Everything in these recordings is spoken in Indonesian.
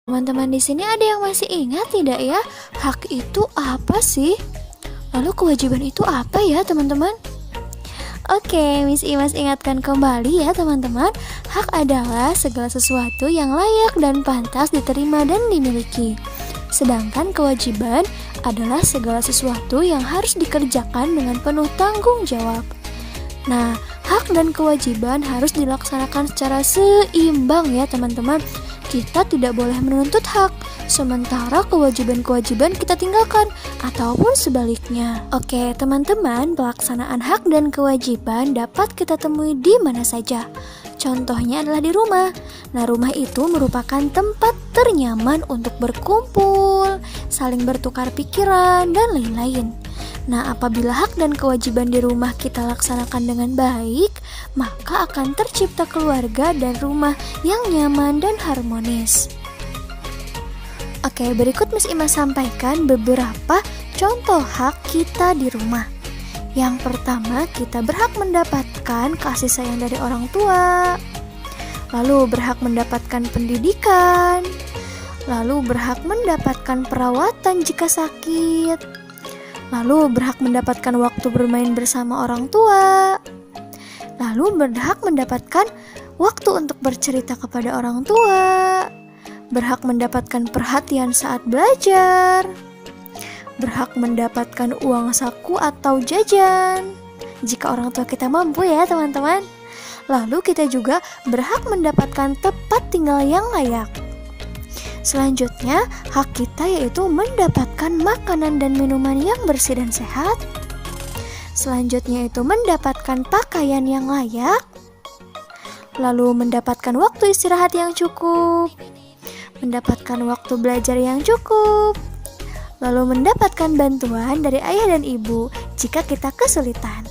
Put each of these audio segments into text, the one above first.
Teman-teman di sini ada yang masih ingat tidak ya? Hak itu apa sih? Lalu kewajiban itu apa ya, teman-teman? Oke, Miss Imas ingatkan kembali ya, teman-teman. Hak adalah segala sesuatu yang layak dan pantas diterima dan dimiliki. Sedangkan kewajiban adalah segala sesuatu yang harus dikerjakan dengan penuh tanggung jawab. Nah, hak dan kewajiban harus dilaksanakan secara seimbang ya, teman-teman. Kita tidak boleh menuntut hak, sementara kewajiban-kewajiban kita tinggalkan, ataupun sebaliknya. Oke, teman-teman, pelaksanaan hak dan kewajiban dapat kita temui di mana saja. Contohnya adalah di rumah. Nah, rumah itu merupakan tempat ternyaman untuk berkumpul, saling bertukar pikiran, dan lain-lain. Nah, apabila hak dan kewajiban di rumah kita laksanakan dengan baik, maka akan tercipta keluarga dan rumah yang nyaman dan harmonis. Oke, berikut Miss Ima sampaikan beberapa contoh hak kita di rumah. Yang pertama, kita berhak mendapatkan kasih sayang dari orang tua, lalu berhak mendapatkan pendidikan, lalu berhak mendapatkan perawatan jika sakit, lalu berhak mendapatkan waktu bermain bersama orang tua, lalu berhak mendapatkan waktu untuk bercerita kepada orang tua, berhak mendapatkan perhatian saat belajar, berhak mendapatkan uang saku atau jajan jika orang tua kita mampu ya, teman-teman. Lalu kita juga berhak mendapatkan tempat tinggal yang layak. Selanjutnya, hak kita yaitu mendapatkan makanan dan minuman yang bersih dan sehat. Selanjutnya itu mendapatkan pakaian yang layak. Lalu mendapatkan waktu istirahat yang cukup. Mendapatkan waktu belajar yang cukup. Lalu mendapatkan bantuan dari ayah dan ibu jika kita kesulitan.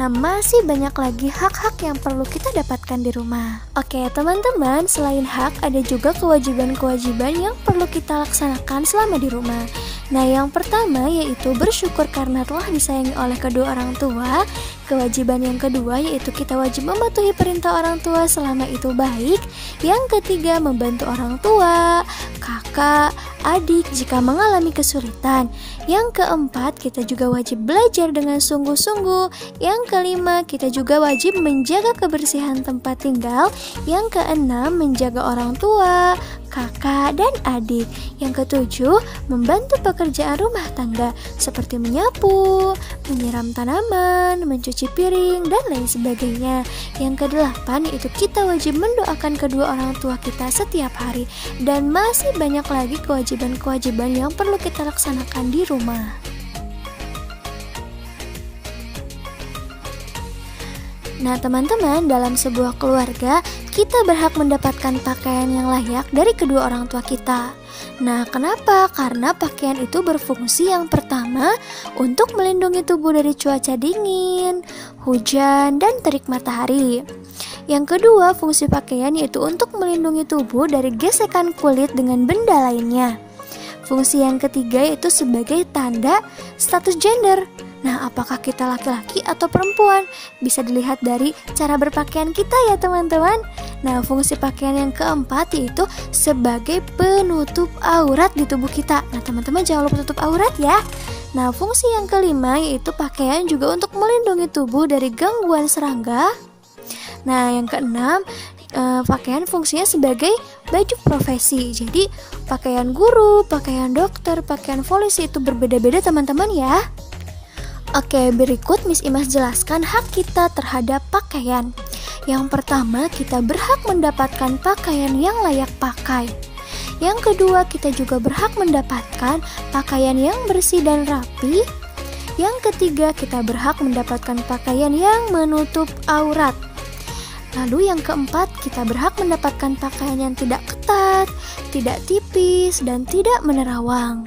Nah, masih banyak lagi hak-hak yang perlu kita dapatkan di rumah. Oke, teman-teman, selain hak, ada juga kewajiban-kewajiban yang perlu kita laksanakan selama di rumah. Nah, yang pertama yaitu bersyukur karena telah disayangi oleh kedua orang tua. Kewajiban yang kedua yaitu kita wajib mematuhi perintah orang tua selama itu baik. Yang ketiga, membantu orang tua, kakak, adik jika mengalami kesulitan. Yang keempat, kita juga wajib belajar dengan sungguh-sungguh. Yang kelima, kita juga wajib menjaga kebersihan tempat tinggal. Yang keenam, menjaga orang tua, kakak, dan adik. Yang ketujuh, membantu pekerjaan rumah tangga seperti menyapu, menyiram tanaman, mencuci piring, dan lain sebagainya. Yang kedelapan, yaitu kita wajib mendoakan kedua orang tua kita setiap hari. Dan masih banyak lagi kewajiban-kewajiban yang perlu kita laksanakan di rumah. Nah, teman-teman, dalam sebuah keluarga, kita berhak mendapatkan pakaian yang layak dari kedua orang tua kita. Nah, kenapa? Karena pakaian itu berfungsi yang pertama untuk melindungi tubuh dari cuaca dingin, hujan, dan terik matahari. Yang kedua, fungsi pakaian yaitu untuk melindungi tubuh dari gesekan kulit dengan benda lainnya. Fungsi yang ketiga yaitu sebagai tanda status gender. Nah, apakah kita laki-laki atau perempuan? Bisa dilihat dari cara berpakaian kita ya, teman-teman. Nah, fungsi pakaian yang keempat yaitu sebagai penutup aurat di tubuh kita. Nah, teman-teman jangan lupa tutup aurat ya. Nah, fungsi yang kelima yaitu pakaian juga untuk melindungi tubuh dari gangguan serangga. Nah, yang keenam, pakaian fungsinya sebagai baju profesi. Jadi, pakaian guru, pakaian dokter, pakaian polisi itu berbeda-beda, teman-teman ya. Oke, berikut Miss Imas jelaskan hak kita terhadap pakaian. Yang pertama, kita berhak mendapatkan pakaian yang layak pakai. Yang kedua, kita juga berhak mendapatkan pakaian yang bersih dan rapi. Yang ketiga, kita berhak mendapatkan pakaian yang menutup aurat. Lalu yang keempat, kita berhak mendapatkan pakaian yang tidak ketat, tidak tipis, dan tidak menerawang.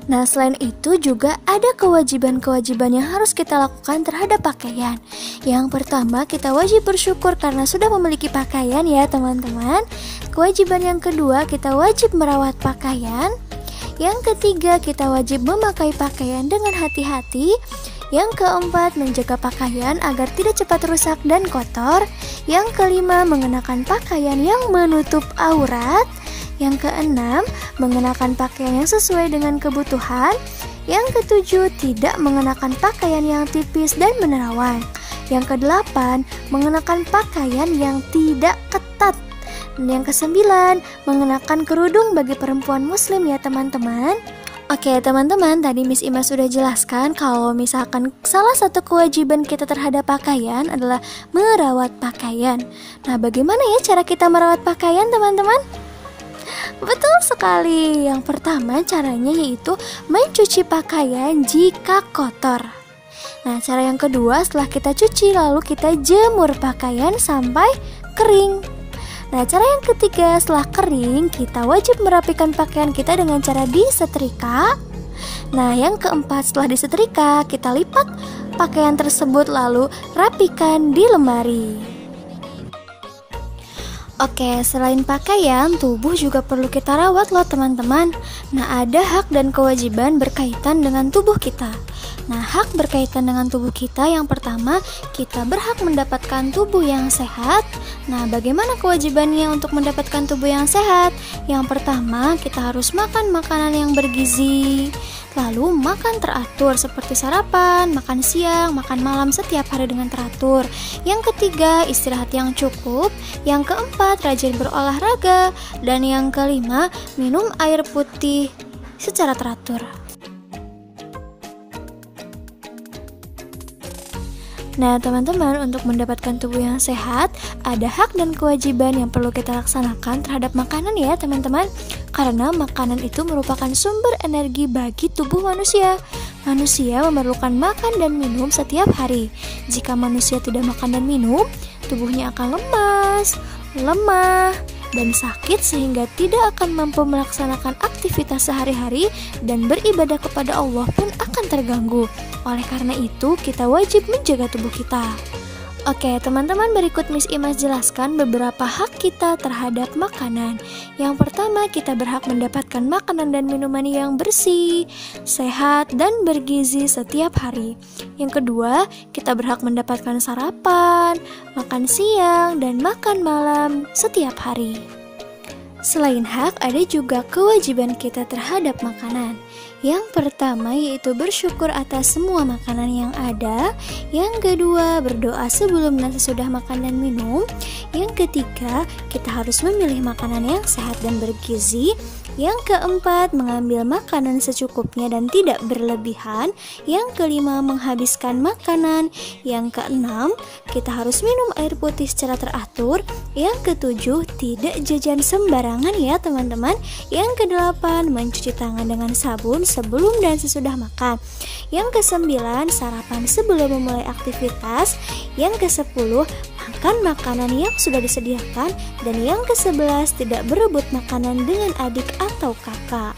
Nah, selain itu juga ada kewajiban-kewajiban yang harus kita lakukan terhadap pakaian. Yang pertama, kita wajib bersyukur karena sudah memiliki pakaian ya, teman-teman. Kewajiban yang kedua, kita wajib merawat pakaian. Yang ketiga, kita wajib memakai pakaian dengan hati-hati. Yang keempat, menjaga pakaian agar tidak cepat rusak dan kotor. Yang kelima, mengenakan pakaian yang menutup aurat. Yang keenam, mengenakan pakaian yang sesuai dengan kebutuhan. Yang ketujuh, tidak mengenakan pakaian yang tipis dan menerawang. Yang kedelapan, mengenakan pakaian yang tidak ketat. Dan yang kesembilan, mengenakan kerudung bagi perempuan muslim ya teman-teman. Oke teman-teman, tadi Miss Ima sudah jelaskan kalau misalkan salah satu kewajiban kita terhadap pakaian adalah merawat pakaian. Nah, bagaimana ya cara kita merawat pakaian teman-teman? Betul sekali. Yang pertama caranya yaitu mencuci pakaian jika kotor. Nah, cara yang kedua, setelah kita cuci lalu kita jemur pakaian sampai kering. Nah, cara yang ketiga, setelah kering kita wajib merapikan pakaian kita dengan cara disetrika. Nah, yang keempat, setelah disetrika kita lipat pakaian tersebut lalu rapikan di lemari. Oke, selain pakaian, tubuh juga perlu kita rawat loh teman-teman. Nah, ada hak dan kewajiban berkaitan dengan tubuh kita. Nah, hak berkaitan dengan tubuh kita yang pertama, kita berhak mendapatkan tubuh yang sehat. Nah, bagaimana kewajibannya untuk mendapatkan tubuh yang sehat? Yang pertama, kita harus makan makanan yang bergizi. Lalu makan teratur seperti sarapan, makan siang, makan malam setiap hari dengan teratur. Yang ketiga, istirahat yang cukup. Yang keempat, rajin berolahraga. Dan yang kelima, minum air putih secara teratur. Nah teman-teman, untuk mendapatkan tubuh yang sehat, ada hak dan kewajiban yang perlu kita laksanakan terhadap makanan ya teman-teman. Karena makanan itu merupakan sumber energi bagi tubuh manusia. Manusia memerlukan makan dan minum setiap hari. Jika manusia tidak makan dan minum, tubuhnya akan lemas, lemah, dan sakit sehingga tidak akan mampu melaksanakan aktivitas sehari-hari dan beribadah kepada Allah pun akan terganggu. Oleh karena itu, kita wajib menjaga tubuh kita. Oke, teman-teman, berikut Miss Imas jelaskan beberapa hak kita terhadap makanan. Yang pertama, kita berhak mendapatkan makanan dan minuman yang bersih, sehat, dan bergizi setiap hari. Yang kedua, kita berhak mendapatkan sarapan, makan siang, dan makan malam setiap hari. Selain hak, ada juga kewajiban kita terhadap makanan. Yang pertama yaitu bersyukur atas semua makanan yang ada. Yang kedua, berdoa sebelum dan sesudah makan dan minum. Yang ketiga, kita harus memilih makanan yang sehat dan bergizi. Yang keempat, mengambil makanan secukupnya dan tidak berlebihan. Yang kelima, menghabiskan makanan. Yang keenam, kita harus minum air putih secara teratur. Yang ketujuh, tidak jajan sembarangan ya teman-teman. Yang kedelapan, mencuci tangan dengan sabun sebelum dan sesudah makan. Yang kesembilan, sarapan sebelum memulai aktivitas. Yang kesepuluh, makan makanan yang sudah disediakan. Dan yang ke-11, tidak berebut makanan dengan adik atau kakak.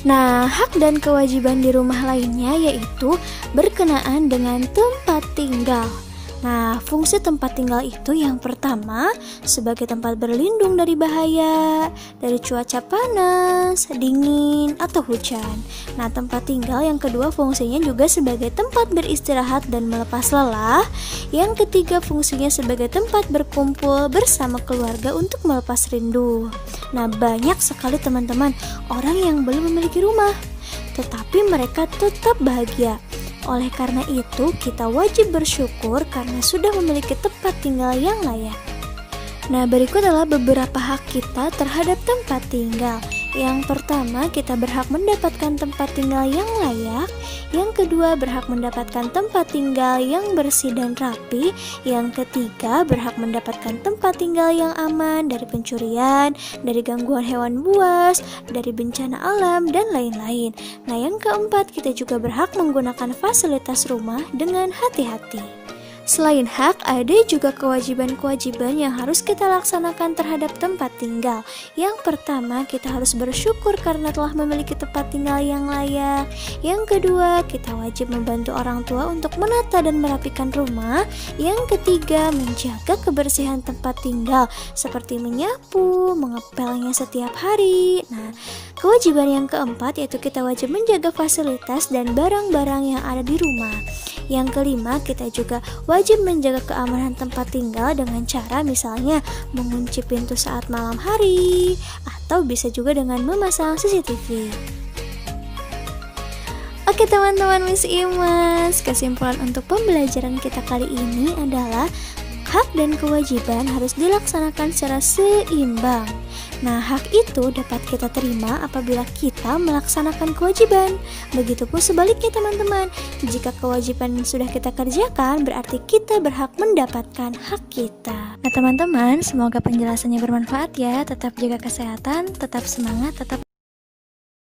Nah, hak dan kewajiban di rumah lainnya yaitu berkenaan dengan tempat tinggal. Nah, fungsi tempat tinggal itu yang pertama sebagai tempat berlindung dari bahaya, dari cuaca panas, dingin, atau hujan. Nah, tempat tinggal yang kedua fungsinya juga sebagai tempat beristirahat dan melepas lelah. Yang ketiga fungsinya sebagai tempat berkumpul bersama keluarga untuk melepas rindu. Nah, banyak sekali teman-teman orang yang belum memiliki rumah, tetapi mereka tetap bahagia. Oleh karena itu, kita wajib bersyukur karena sudah memiliki tempat tinggal yang layak. Nah, berikut adalah beberapa hak kita terhadap tempat tinggal. Yang pertama, kita berhak mendapatkan tempat tinggal yang layak. Yang kedua, berhak mendapatkan tempat tinggal yang bersih dan rapi. Yang ketiga, berhak mendapatkan tempat tinggal yang aman dari pencurian, dari gangguan hewan buas, dari bencana alam, dan lain-lain. Nah, yang keempat, kita juga berhak menggunakan fasilitas rumah dengan hati-hati. Selain hak, ada juga kewajiban-kewajiban yang harus kita laksanakan terhadap tempat tinggal. Yang pertama, kita harus bersyukur karena telah memiliki tempat tinggal yang layak. Yang kedua, kita wajib membantu orang tua untuk menata dan merapikan rumah. Yang ketiga, menjaga kebersihan tempat tinggal seperti menyapu, mengepelnya setiap hari. Nah, kewajiban yang keempat yaitu kita wajib menjaga fasilitas dan barang-barang yang ada di rumah. Yang kelima, kita juga wajib menjaga keamanan tempat tinggal dengan cara misalnya mengunci pintu saat malam hari, atau bisa juga dengan memasang CCTV. Oke teman-teman Miss Imas, kesimpulan untuk pembelajaran kita kali ini adalah hak dan kewajiban harus dilaksanakan secara seimbang. Nah, hak itu dapat kita terima apabila kita melaksanakan kewajiban. Begitupun sebaliknya teman-teman, jika kewajiban sudah kita kerjakan, berarti kita berhak mendapatkan hak kita. Nah teman-teman, semoga penjelasannya bermanfaat ya. Tetap jaga kesehatan, tetap semangat, tetap